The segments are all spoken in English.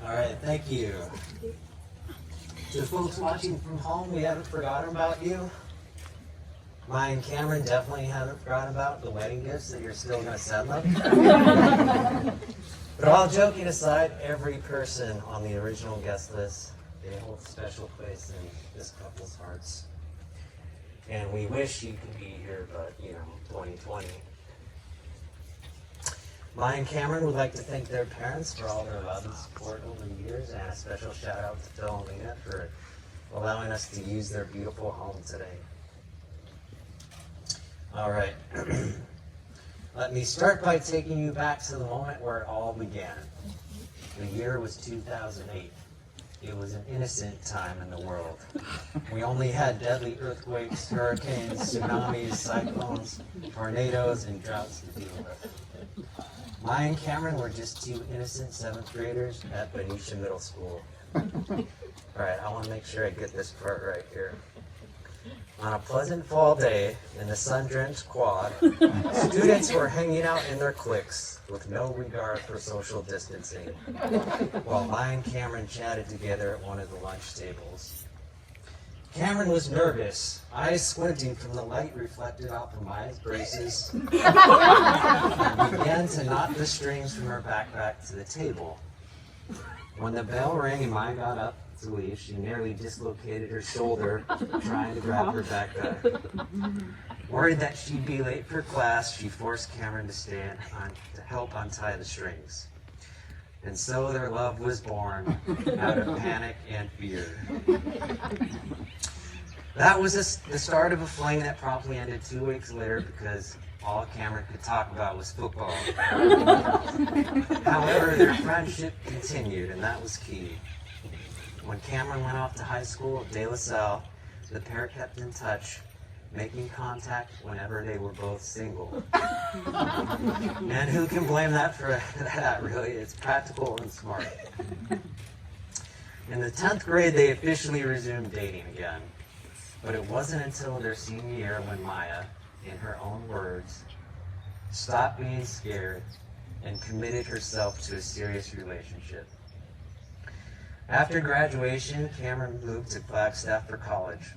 All right, thank you. To folks watching from home, we haven't forgotten about you. Maya and Cameron definitely haven't forgotten about the wedding gifts that you're still going to send them. But all joking aside, every person on the original guest list, they hold a special place in this couple's hearts. And we wish you could be here, but, 2020. Maya and Cameron would like to thank their parents for all their love and support over the years, and a special shout out to Phil and Lena for allowing us to use their beautiful home today. All right. Let me start by taking you back to the moment where it all began. The year was 2008. It was an innocent time in the world. We only had deadly earthquakes, hurricanes, tsunamis, cyclones, tornadoes, and droughts to deal with. Maya and Cameron were just two innocent 7th graders at Benicia Middle School. All right, I want to make sure I get this part right here. On a pleasant fall day in the sun-drenched quad, students were hanging out in their cliques with no regard for social distancing, while Maya and Cameron chatted together at one of the lunch tables. Cameron was nervous, eyes squinting from the light reflected off of Maya's braces, and began to knot the strings from her backpack to the table. When the bell rang and Maya got up to leave, she nearly dislocated her shoulder trying to grab her backpack. Worried that she'd be late for class, she forced Cameron to stand to help untie the strings. And so their love was born out of panic and fear. That was the start of a fling that promptly ended 2 weeks later because all Cameron could talk about was football. However, their friendship continued, and that was key. When Cameron went off to high school at De La Salle, the pair kept in touch, making contact whenever they were both single. And who can blame that for that, really? It's practical and smart. In the 10th grade, they officially resumed dating again. But it wasn't until their senior year when Maya, in her own words, stopped being scared and committed herself to a serious relationship. After graduation, Cameron moved to Flagstaff for college.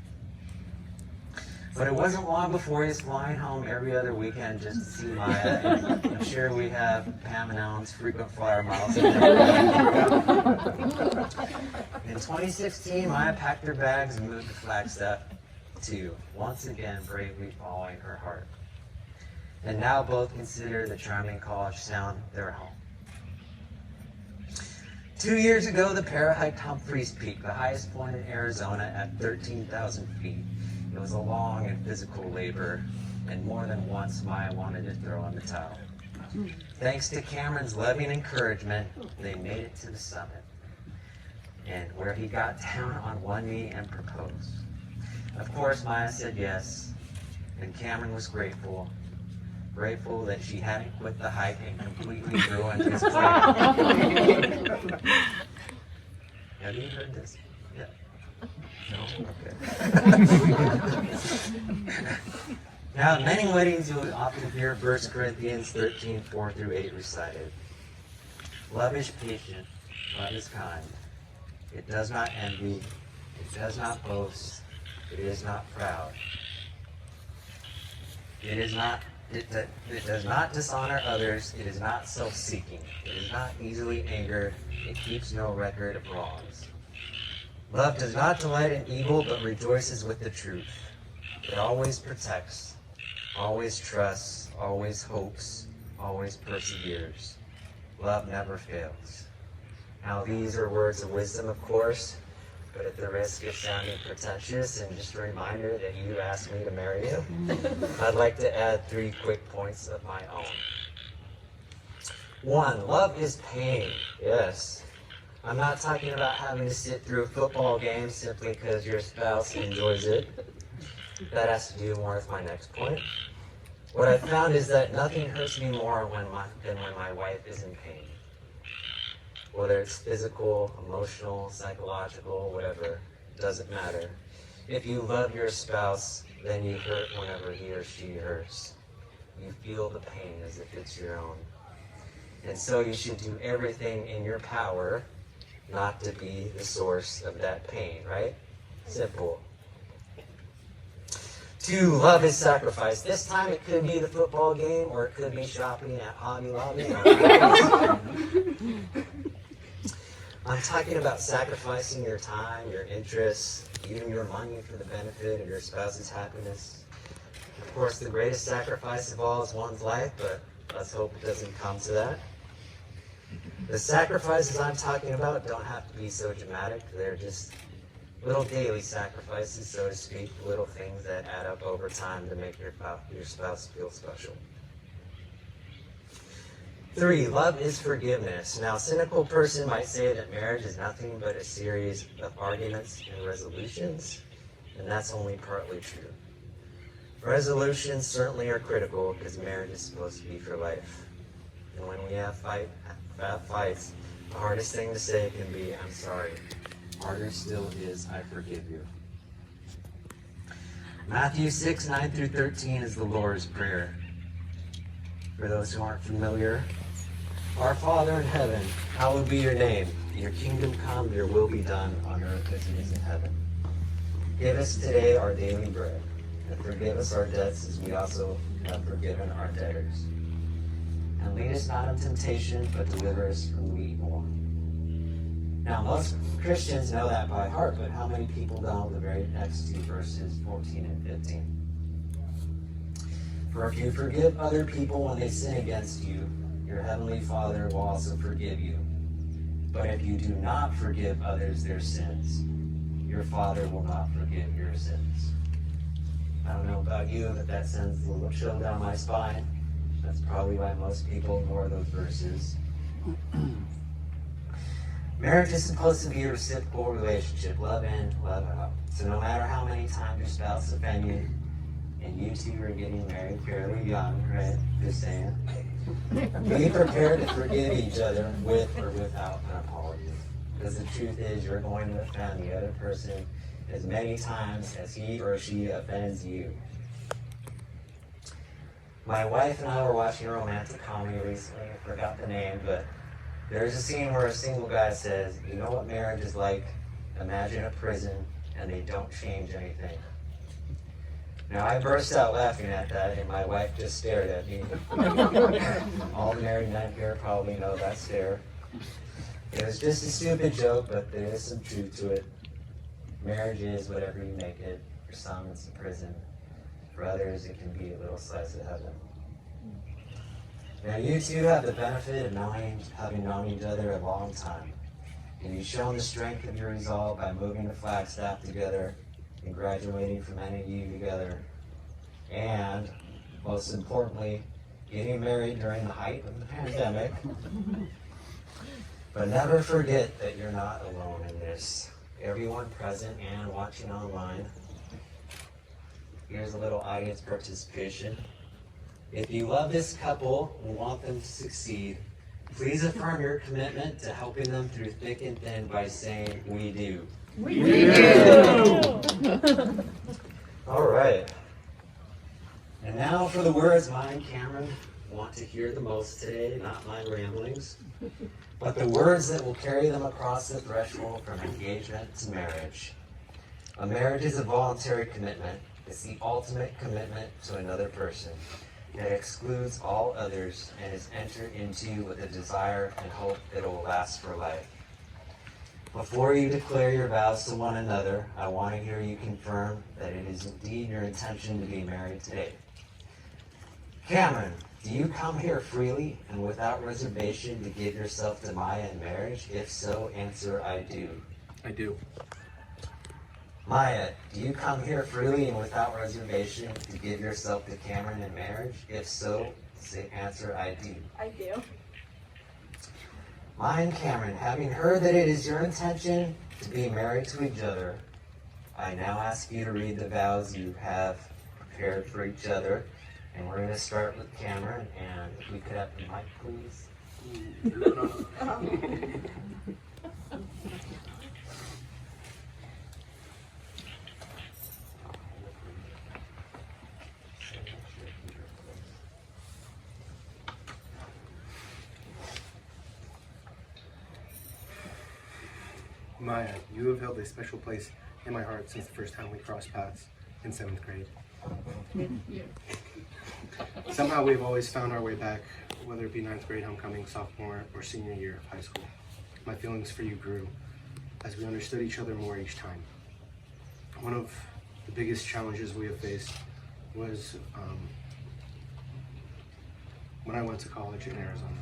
But it wasn't long before he was flying home every other weekend just to see Maya. And I'm sure we have Pam and Alan's frequent flyer miles. In 2016, Maya packed her bags and moved to Flagstaff too, once again bravely following her heart. And now both consider the charming college town their home. 2 years ago, the pair hiked Humphreys Peak, the highest point in Arizona, at 13,000 feet. It was a long and physical labor, and more than once Maya wanted to throw in the towel. Thanks to Cameron's loving encouragement, they made it to the summit, and where he got down on one knee and proposed. Of course, Maya said yes, and Cameron was grateful that she hadn't quit the hike and completely ruined his plan. Have you heard this? Yeah. No? Okay. Now, in many weddings, you will often hear 1 Corinthians 13, 4-8 recited. Love is patient, love is kind. It does not envy, it does not boast, it is not proud. It does not dishonor others. It is not self-seeking. It is not easily angered. It keeps no record of wrongs. Love does not delight in evil, but rejoices with the truth. It always protects, always trusts, always hopes, always perseveres. Love never fails. Now, these are words of wisdom, of course, but at the risk of sounding pretentious and just a reminder that you asked me to marry you, I'd like to add 3 quick points of my own. 1, love is pain. Yes. I'm not talking about having to sit through a football game simply because your spouse enjoys it. That has to do more with my next point. What I've found is that nothing hurts me more than when my wife is in pain. Whether it's physical, emotional, psychological, whatever, it doesn't matter. If you love your spouse, then you hurt whenever he or she hurts. You feel the pain as if it's your own. And so you should do everything in your power not to be the source of that pain, right? Simple. 2, love is sacrifice. This time it could be the football game, or it could be shopping at Hobby Lobby. I'm talking about sacrificing your time, your interests, even your money for the benefit of your spouse's happiness. Of course, the greatest sacrifice of all is one's life, but let's hope it doesn't come to that. The sacrifices I'm talking about don't have to be so dramatic. They're just little daily sacrifices, so to speak, little things that add up over time to make your spouse feel special. 3, love is forgiveness. Now, a cynical person might say that marriage is nothing but a series of arguments and resolutions, and that's only partly true. Resolutions certainly are critical because marriage is supposed to be for life. And when we have fights, the hardest thing to say can be, I'm sorry. Harder still is, I forgive you. Matthew 6, 9 through 13 is the Lord's Prayer. For those who aren't familiar, Our Father in heaven, hallowed be your name. Your kingdom come, your will be done on earth as it is in heaven. Give us today our daily bread, and forgive us our debts as we also have forgiven our debtors. And lead us not into temptation, but deliver us from the evil one. Now, most Christians know that by heart, but how many people know the very next 2 verses, 14 and 15? For if you forgive other people when they sin against you, your heavenly Father will also forgive you. But if you do not forgive others their sins, your Father will not forgive your sins. I don't know about you, but that sends a little chill down my spine. That's probably why most people ignore those verses. Marriage is supposed to be a reciprocal relationship, love in, love out. So no matter how many times your spouse offends you, and you two are getting married fairly young, right? Just saying. Be prepared to forgive each other with or without an apology. Because the truth is, you're going to offend the other person as many times as he or she offends you. My wife and I were watching a romantic comedy recently. I forgot the name, but there's a scene where a single guy says, you know what marriage is like? Imagine a prison, and they don't change anything. Now, I burst out laughing at that, and my wife just stared at me. All the married men here probably know that stare. It was just a stupid joke, but there is some truth to it. Marriage is whatever you make it. For some, it's a prison. For others, it can be a little slice of heaven. Now, you two have the benefit of having known each other a long time. And you've shown the strength of your resolve by moving to Flagstaff together and graduating from NAU together. And, most importantly, getting married during the height of the pandemic. But never forget that you're not alone in this. Everyone present and watching online, here's a little audience participation. If you love this couple and want them to succeed, please affirm your commitment to helping them through thick and thin by saying, we do. We do! All right. And now for the words mine and Cameron want to hear the most today, not my ramblings, but the words that will carry them across the threshold from engagement to marriage. A marriage is a voluntary commitment. It's the ultimate commitment to another person that excludes all others and is entered into with a desire and hope that it will last for life. Before you declare your vows to one another, I want to hear you confirm that it is indeed your intention to be married today. Cameron, do you come here freely and without reservation to give yourself to Maya in marriage? If so, answer, I do. I do. Maya, do you come here freely and without reservation to give yourself to Cameron in marriage? If so, answer, I do. I do. Maya and Cameron, having heard that it is your intention to be married to each other, I now ask you to read the vows you have prepared for each other. And we're going to start with Cameron, and if we could have the mic, please. Maya, you have held a special place in my heart since the first time we crossed paths in 7th grade. Somehow we've always found our way back, whether it be 9th grade homecoming, sophomore, or senior year of high school. My feelings for you grew as we understood each other more each time. One of the biggest challenges we have faced was when I went to college in Arizona.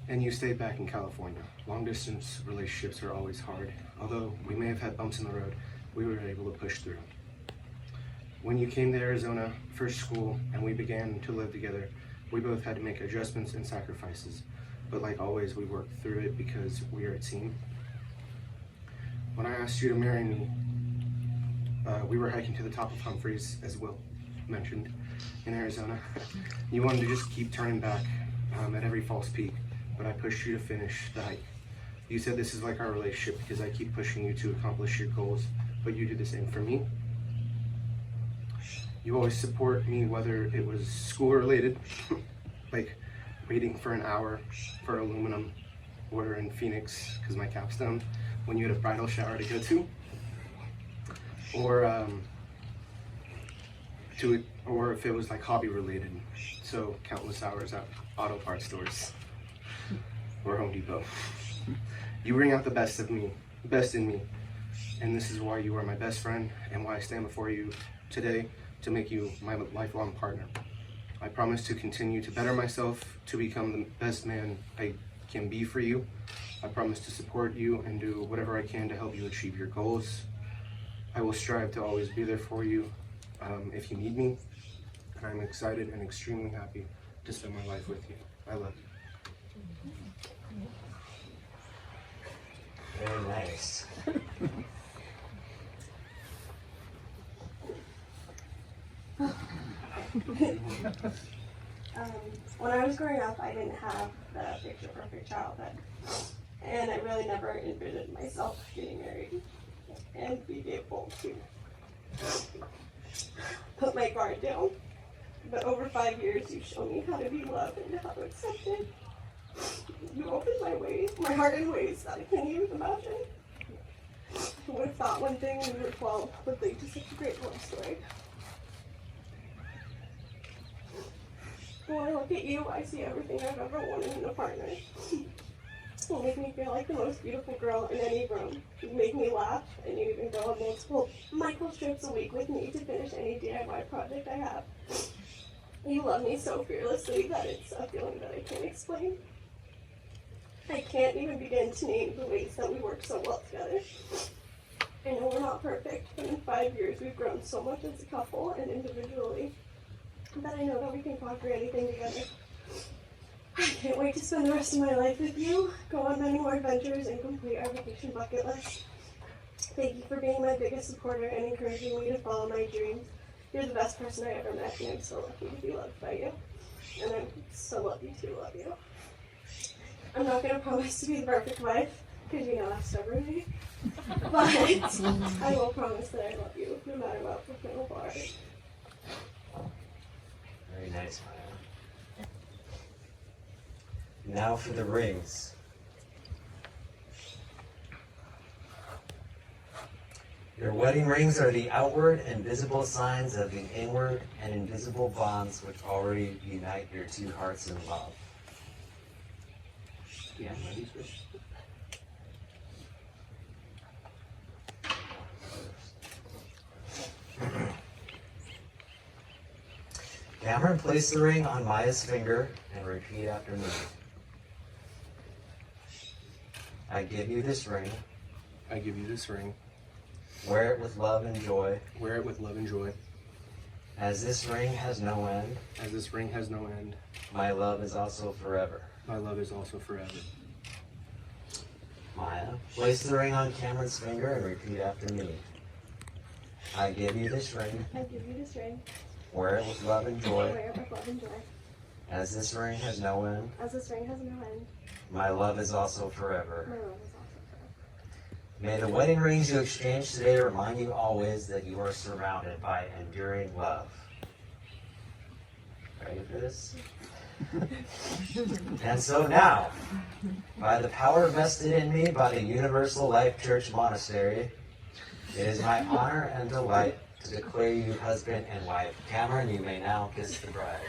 And you stayed back in California. Long distance relationships are always hard. Although we may have had bumps in the road, we were able to push through. When you came to Arizona, first school, and we began to live together, we both had to make adjustments and sacrifices. But like always, we worked through it because we are a team. When I asked you to marry me, we were hiking to the top of Humphreys, as Will mentioned, in Arizona. You wanted to just keep turning back at every false peak, but I pushed you to finish the hike. You said this is like our relationship because I keep pushing you to accomplish your goals, but you do the same for me. You always support me, whether it was school related, like waiting for an hour for aluminum, or in Phoenix, because my capstone, when you had a bridal shower to go to, or if it was like hobby related, so countless hours at auto parts stores or Home Depot. You bring out the best in me, and this is why you are my best friend and why I stand before you today to make you my lifelong partner. I promise to continue to better myself to become the best man I can be for you. I promise to support you and do whatever I can to help you achieve your goals. I will strive to always be there for you if you need me. And I'm excited and extremely happy to spend my life with you. I love you. Very nice. When I was growing up, I didn't have the picture perfect childhood, and I really never envisioned myself getting married and being able to put my guard down. But over 5 years, you've shown me how to be loved and how to accept it. You opened my heart in ways that I can't even imagine. Who would have thought one thing when we were 12 would lead to such a great love story? When I look at you, I see everything I've ever wanted in a partner. You make me feel like the most beautiful girl in any room. You make me laugh, and you even go on multiple micro trips a week with me to finish any DIY project I have. You love me so fearlessly that it's a feeling that I can't explain. I can't even begin to name the ways that we work so well together. I know we're not perfect, but in 5 years we've grown so much as a couple and individually that I know that we can conquer anything together. I can't wait to spend the rest of my life with you, go on many more adventures, and complete our vacation bucket list. Thank you for being my biggest supporter and encouraging me to follow my dreams. You're the best person I ever met, and I'm so lucky to be loved by you. And I'm so lucky to love you. I'm not going to promise to be the perfect wife, because you know that's stubborn. But I will promise that I love you, no matter what the final bar. Very nice, Maya. Now for the rings. Your wedding rings are the outward and visible signs of the inward and invisible bonds which already unite your two hearts in love. Yeah, ready, Chris? Cameron, place the ring on Maya's finger and repeat after me. I give you this ring. I give you this ring. Wear it with love and joy. Wear it with love and joy. As this ring has no end, As this ring has no end, my love is also forever. my love is also forever. Maya, place the ring on Cameron's finger and repeat after me. I give you this ring. I give you this ring. Wear it with love and joy. Wear it with love and joy. As this ring has no end, As this ring has no end, my love is also forever. my love is also forever. May the wedding rings you exchange today remind you always that you are surrounded by enduring love. Ready for this? And so now, by the power vested in me by the Universal Life Church Monastery, it is my honor and delight to declare you husband and wife. Cameron, you may now kiss the bride.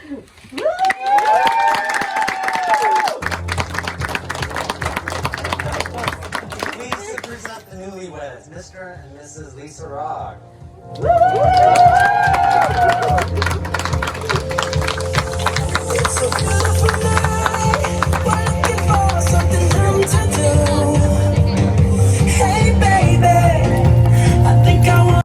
Please to present the newlyweds, Mr. and Mrs. Lissarrague.